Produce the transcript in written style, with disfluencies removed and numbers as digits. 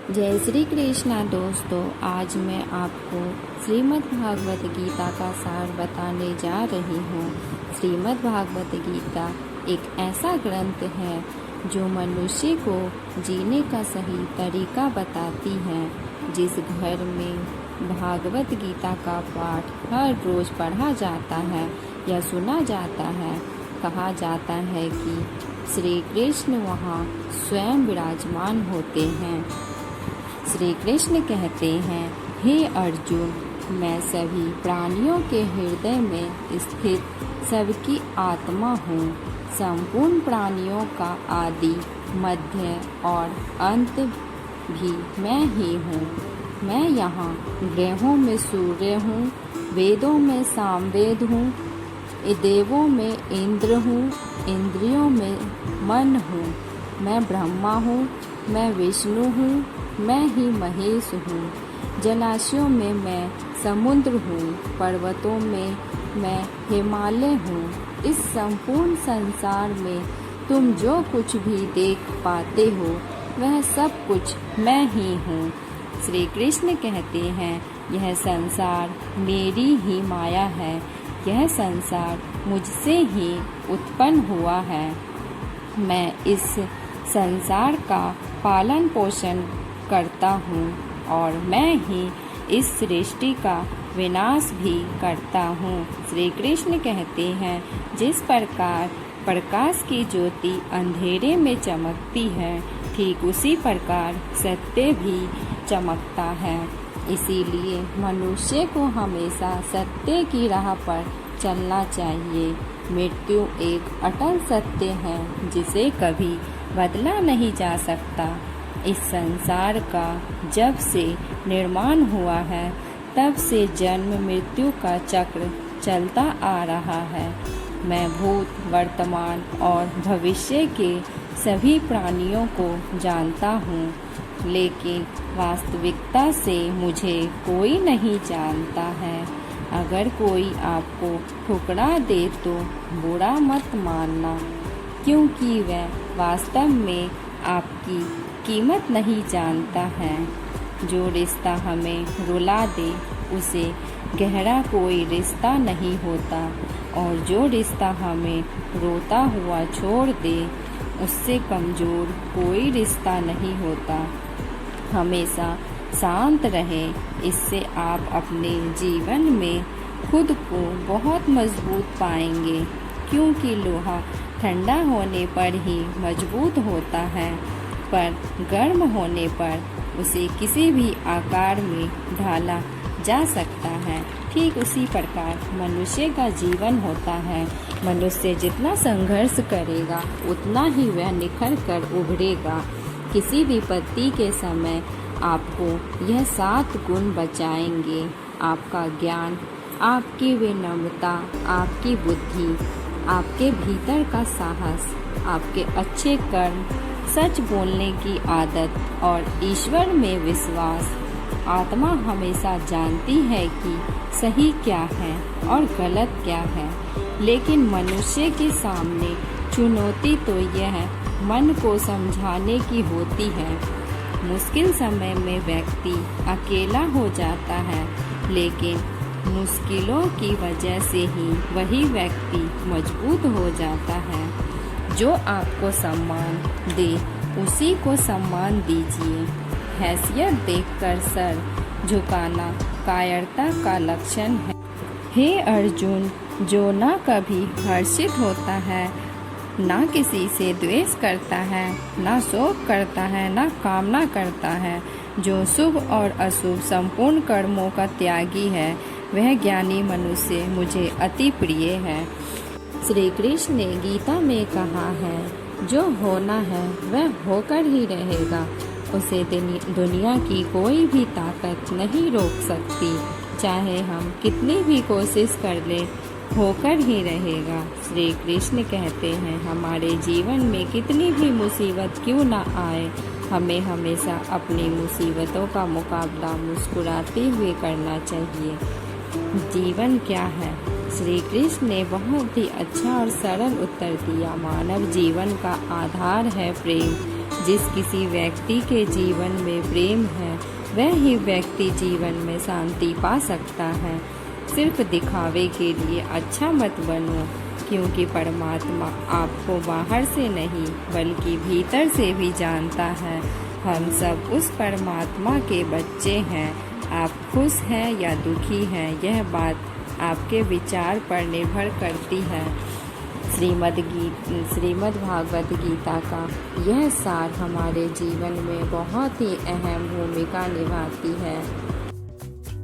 जय श्री कृष्णा दोस्तों। आज मैं आपको श्रीमद् भागवत गीता का सार बताने जा रही हूँ। श्रीमद् भागवत गीता एक ऐसा ग्रंथ है जो मनुष्य को जीने का सही तरीका बताती है। जिस घर में भागवत गीता का पाठ हर रोज़ पढ़ा जाता है या सुना जाता है, कहा जाता है कि श्री कृष्ण वहाँ स्वयं विराजमान होते हैं। श्री कृष्ण कहते हैं, हे अर्जुन, मैं सभी प्राणियों के हृदय में स्थित सबकी आत्मा हूँ। संपूर्ण प्राणियों का आदि, मध्य और अंत भी मैं ही हूँ। मैं यहाँ ग्रहों में सूर्य हूँ, वेदों में सामवेद हूँ, देवों में इंद्र हूँ, इंद्रियों में मन हूँ। मैं ब्रह्मा हूँ, मैं विष्णु हूँ, मैं ही महेश हूँ। जलाशयों में मैं समुद्र हूँ, पर्वतों में मैं हिमालय हूँ। इस संपूर्ण संसार में तुम जो कुछ भी देख पाते हो वह सब कुछ मैं ही हूँ। श्री कृष्ण कहते हैं, यह संसार मेरी ही माया है। यह संसार मुझसे ही उत्पन्न हुआ है। मैं इस संसार का पालन पोषण करता हूँ और मैं ही इस सृष्टि का विनाश भी करता हूँ। श्री कृष्ण कहते हैं, जिस प्रकार प्रकाश की ज्योति अंधेरे में चमकती है, ठीक उसी प्रकार सत्य भी चमकता है। इसीलिए मनुष्य को हमेशा सत्य की राह पर चलना चाहिए। मृत्यु एक अटल सत्य है जिसे कभी बदला नहीं जा सकता। इस संसार का जब से निर्माण हुआ है तब से जन्म मृत्यु का चक्र चलता आ रहा है। मैं भूत, वर्तमान और भविष्य के सभी प्राणियों को जानता हूँ, लेकिन वास्तविकता से मुझे कोई नहीं जानता है। अगर कोई आपको ठुकरा दे तो बुरा मत मानना, क्योंकि वह वास्तव में आपकी कीमत नहीं जानता है। जो रिश्ता हमें रुला दे उसे गहरा कोई रिश्ता नहीं होता, और जो रिश्ता हमें रोता हुआ छोड़ दे उससे कमज़ोर कोई रिश्ता नहीं होता। हमेशा शांत रहें, इससे आप अपने जीवन में खुद को बहुत मजबूत पाएंगे, क्योंकि लोहा ठंडा होने पर ही मजबूत होता है, पर गर्म होने पर उसे किसी भी आकार में ढाला जा सकता है। ठीक उसी प्रकार मनुष्य का जीवन होता है। मनुष्य जितना संघर्ष करेगा उतना ही वह निखर कर उभरेगा। किसी विपत्ति के समय आपको यह 7 गुण बचाएंगे: आपका ज्ञान, आपकी विनम्रता, आपकी बुद्धि, आपके भीतर का साहस, आपके अच्छे कर्म, सच बोलने की आदत और ईश्वर में विश्वास। आत्मा हमेशा जानती है कि सही क्या है और गलत क्या है, लेकिन मनुष्य के सामने चुनौती तो यह मन को समझाने की होती है। मुश्किल समय में व्यक्ति अकेला हो जाता है, लेकिन मुश्किलों की वजह से ही वही व्यक्ति मजबूत हो जाता है। जो आपको सम्मान दे उसी को सम्मान दीजिए। हैसियत देखकर सर झुकाना कायरता का लक्षण है। हे अर्जुन, जो ना कभी हर्षित होता है, ना किसी से द्वेष करता है, ना शोक करता है, ना कामना करता है, जो शुभ और अशुभ संपूर्ण कर्मों का त्यागी है, वह ज्ञानी मनुष्य मुझे अति प्रिय है। श्री कृष्ण ने गीता में कहा है, जो होना है वह होकर ही रहेगा। उसे दुनिया की कोई भी ताकत नहीं रोक सकती। चाहे हम कितनी भी कोशिश कर लें, होकर ही रहेगा। श्री कृष्ण कहते हैं, हमारे जीवन में कितनी भी मुसीबत क्यों ना आए, हमें हमेशा अपनी मुसीबतों का मुकाबला मुस्कुराते हुए करना चाहिए। जीवन क्या है? श्री कृष्ण ने बहुत ही अच्छा और सरल उत्तर दिया। मानव जीवन का आधार है प्रेम। जिस किसी व्यक्ति के जीवन में प्रेम है वह ही व्यक्ति जीवन में शांति पा सकता है। सिर्फ दिखावे के लिए अच्छा मत बनो, क्योंकि परमात्मा आपको बाहर से नहीं बल्कि भीतर से भी जानता है। हम सब उस परमात्मा के बच्चे हैं। आप खुश हैं या दुखी हैं, यह बात आपके विचार पर निर्भर करती है। श्रीमद् भागवत गीता का यह सार हमारे जीवन में बहुत ही अहम भूमिका निभाती है।